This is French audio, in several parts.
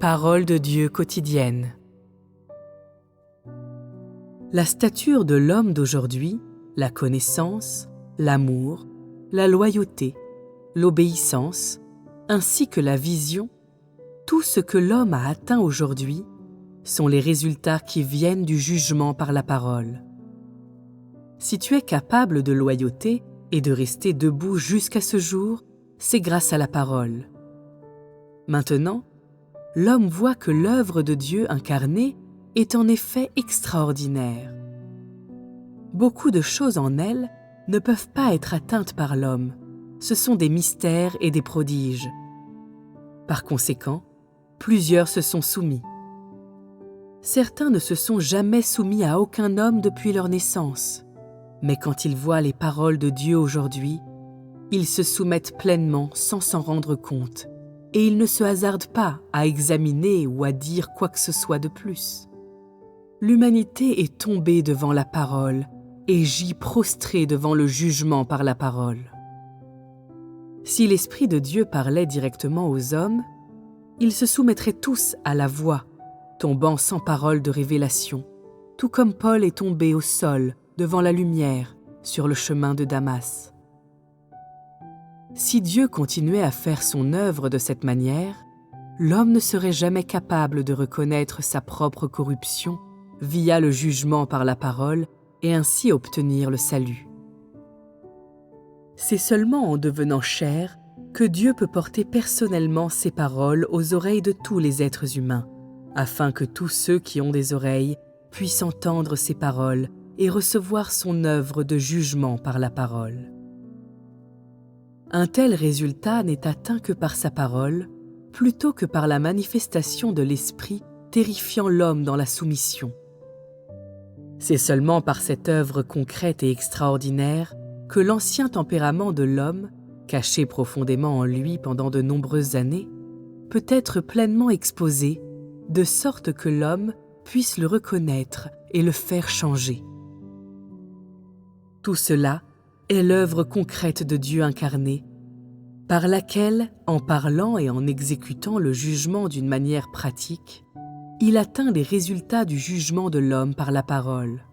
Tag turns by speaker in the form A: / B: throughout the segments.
A: Parole de Dieu quotidienne. La stature de l'homme d'aujourd'hui, la connaissance, l'amour, la loyauté, l'obéissance, ainsi que la vision, tout ce que l'homme a atteint aujourd'hui sont les résultats qui viennent du jugement par la parole. Si tu es capable de loyauté et de rester debout jusqu'à ce jour, c'est grâce à la parole. Maintenant, l'homme voit que l'œuvre de Dieu incarnée est en effet extraordinaire. Beaucoup de choses en elle ne peuvent pas être atteintes par l'homme. Ce sont des mystères et des prodiges. Par conséquent, plusieurs se sont soumis. Certains ne se sont jamais soumis à aucun homme depuis leur naissance, mais quand ils voient les paroles de Dieu aujourd'hui, ils se soumettent pleinement sans s'en rendre compte, et ils ne se hasardent pas à examiner ou à dire quoi que ce soit de plus. L'humanité est tombée devant la parole et gît prostrée devant le jugement par la parole. Si l'Esprit de Dieu parlait directement aux hommes, ils se soumettraient tous à la voix, tombant sans parole de révélation, tout comme Paul est tombé au sol devant la lumière sur le chemin de Damas. Si Dieu continuait à faire son œuvre de cette manière, l'homme ne serait jamais capable de reconnaître sa propre corruption via le jugement par la parole et ainsi obtenir le salut. C'est seulement en devenant chair que Dieu peut porter personnellement ses paroles aux oreilles de tous les êtres humains, afin que tous ceux qui ont des oreilles puissent entendre ses paroles et recevoir son œuvre de jugement par la parole. Un tel résultat n'est atteint que par sa parole, plutôt que par la manifestation de l'Esprit terrifiant l'homme dans la soumission. C'est seulement par cette œuvre concrète et extraordinaire que l'ancien tempérament de l'homme, caché profondément en lui pendant de nombreuses années, peut être pleinement exposé, de sorte que l'homme puisse le reconnaître et le faire changer. Tout cela est l'œuvre concrète de Dieu incarné, par laquelle, en parlant et en exécutant le jugement d'une manière pratique, il atteint les résultats du jugement de l'homme par la parole.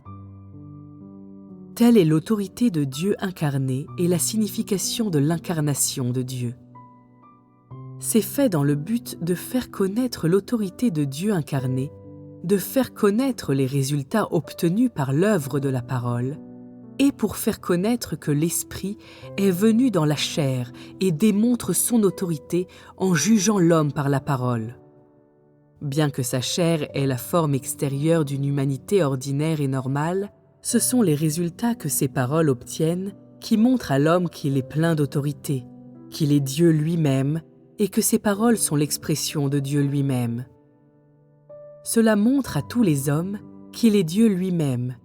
A: Telle est l'autorité de Dieu incarné et la signification de l'incarnation de Dieu. C'est fait dans le but de faire connaître l'autorité de Dieu incarné, de faire connaître les résultats obtenus par l'œuvre de la parole, et pour faire connaître que l'Esprit est venu dans la chair et démontre son autorité en jugeant l'homme par la parole. Bien que sa chair ait la forme extérieure d'une humanité ordinaire et normale, ce sont les résultats que ces paroles obtiennent qui montrent à l'homme qu'il est plein d'autorité, qu'il est Dieu lui-même et que ces paroles sont l'expression de Dieu lui-même. Cela montre à tous les hommes qu'il est Dieu lui-même,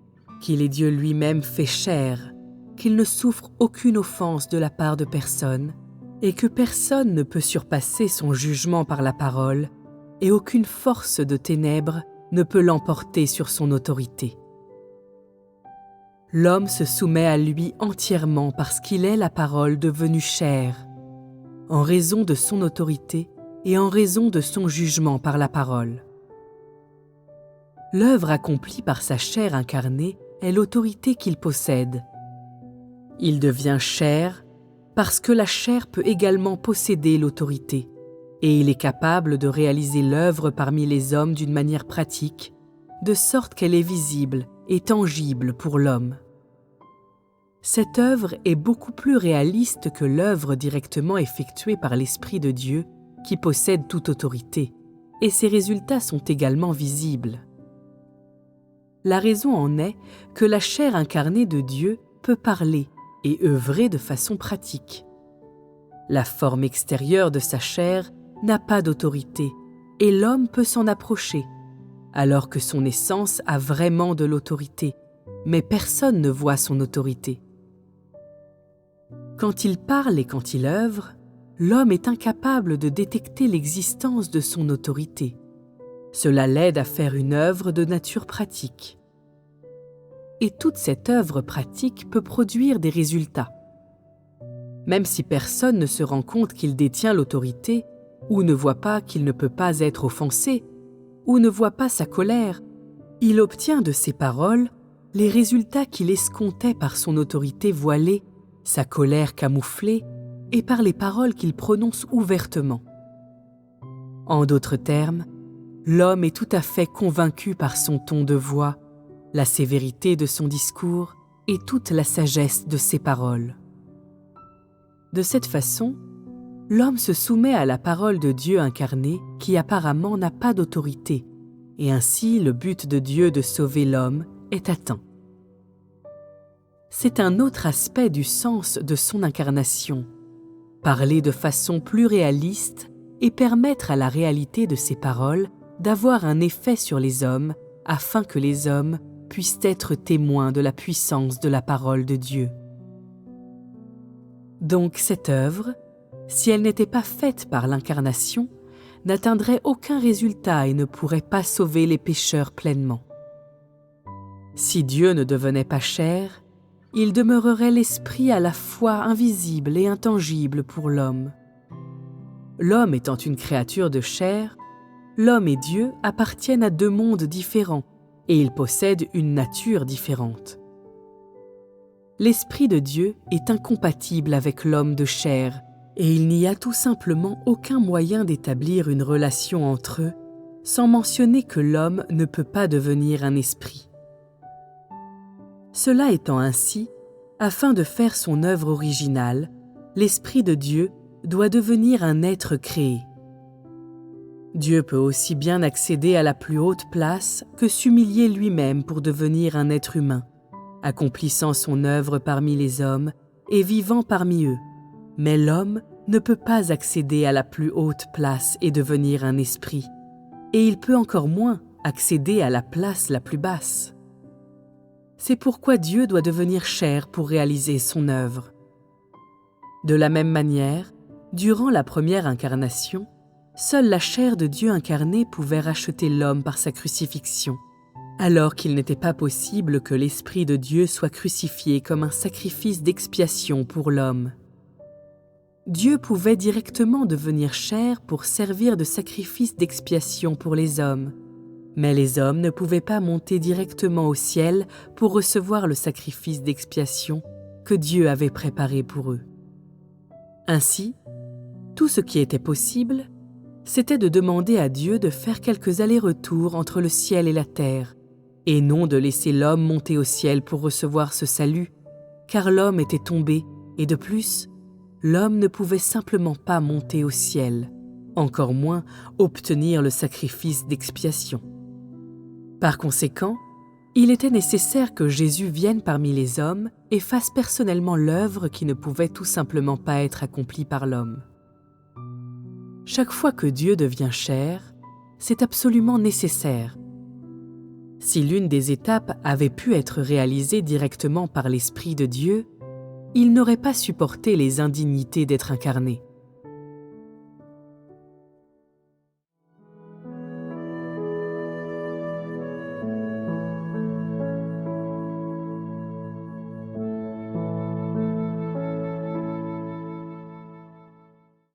A: qu'il est Dieu lui-même fait chair, qu'il ne souffre aucune offense de la part de personne et que personne ne peut surpasser son jugement par la parole et aucune force de ténèbres ne peut l'emporter sur son autorité. L'homme se soumet à lui entièrement parce qu'il est la parole devenue chair, en raison de son autorité et en raison de son jugement par la parole. L'œuvre accomplie par sa chair incarnée est l'autorité qu'il possède. Il devient chair parce que la chair peut également posséder l'autorité, et il est capable de réaliser l'œuvre parmi les hommes d'une manière pratique, de sorte qu'elle est visible et tangible pour l'homme. Cette œuvre est beaucoup plus réaliste que l'œuvre directement effectuée par l'Esprit de Dieu qui possède toute autorité, et ses résultats sont également visibles. La raison en est que la chair incarnée de Dieu peut parler et œuvrer de façon pratique. La forme extérieure de sa chair n'a pas d'autorité et l'homme peut s'en approcher, alors que son essence a vraiment de l'autorité, mais personne ne voit son autorité. Quand il parle et quand il œuvre, l'homme est incapable de détecter l'existence de son autorité. Cela l'aide à faire une œuvre de nature pratique. Et toute cette œuvre pratique peut produire des résultats. Même si personne ne se rend compte qu'il détient l'autorité, ou ne voit pas qu'il ne peut pas être offensé, ou ne voit pas sa colère, il obtient de ses paroles les résultats qu'il escomptait par son autorité voilée, sa colère camouflée et par les paroles qu'il prononce ouvertement. En d'autres termes, l'homme est tout à fait convaincu par son ton de voix, la sévérité de son discours et toute la sagesse de ses paroles. De cette façon, l'homme se soumet à la parole de Dieu incarné qui apparemment n'a pas d'autorité, et ainsi le but de Dieu de sauver l'homme est atteint. C'est un autre aspect du sens de son incarnation, parler de façon plus réaliste et permettre à la réalité de ses paroles d'avoir un effet sur les hommes afin que les hommes puissent être témoins de la puissance de la parole de Dieu. Donc cette œuvre, si elle n'était pas faite par l'incarnation, n'atteindrait aucun résultat et ne pourrait pas sauver les pécheurs pleinement. Si Dieu ne devenait pas chair, il demeurerait l'esprit à la fois invisible et intangible pour l'homme. L'homme étant une créature de chair, l'homme et Dieu appartiennent à deux mondes différents et ils possèdent une nature différente. L'Esprit de Dieu est incompatible avec l'homme de chair et il n'y a tout simplement aucun moyen d'établir une relation entre eux sans mentionner que l'homme ne peut pas devenir un esprit. Cela étant ainsi, afin de faire son œuvre originale, l'Esprit de Dieu doit devenir un être créé. Dieu peut aussi bien accéder à la plus haute place que s'humilier lui-même pour devenir un être humain, accomplissant son œuvre parmi les hommes et vivant parmi eux. Mais l'homme ne peut pas accéder à la plus haute place et devenir un esprit, et il peut encore moins accéder à la place la plus basse. C'est pourquoi Dieu doit devenir chair pour réaliser son œuvre. De la même manière, durant la première incarnation, seule la chair de Dieu incarné pouvait racheter l'homme par sa crucifixion, alors qu'il n'était pas possible que l'Esprit de Dieu soit crucifié comme un sacrifice d'expiation pour l'homme. Dieu pouvait directement devenir chair pour servir de sacrifice d'expiation pour les hommes, mais les hommes ne pouvaient pas monter directement au ciel pour recevoir le sacrifice d'expiation que Dieu avait préparé pour eux. Ainsi, tout ce qui était possible, c'était de demander à Dieu de faire quelques allers-retours entre le ciel et la terre, et non de laisser l'homme monter au ciel pour recevoir ce salut, car l'homme était tombé, et de plus, l'homme ne pouvait simplement pas monter au ciel, encore moins obtenir le sacrifice d'expiation. Par conséquent, il était nécessaire que Jésus vienne parmi les hommes et fasse personnellement l'œuvre qui ne pouvait tout simplement pas être accomplie par l'homme. Chaque fois que Dieu devient chair, c'est absolument nécessaire. Si l'une des étapes avait pu être réalisée directement par l'Esprit de Dieu, il n'aurait pas supporté les indignités d'être incarné.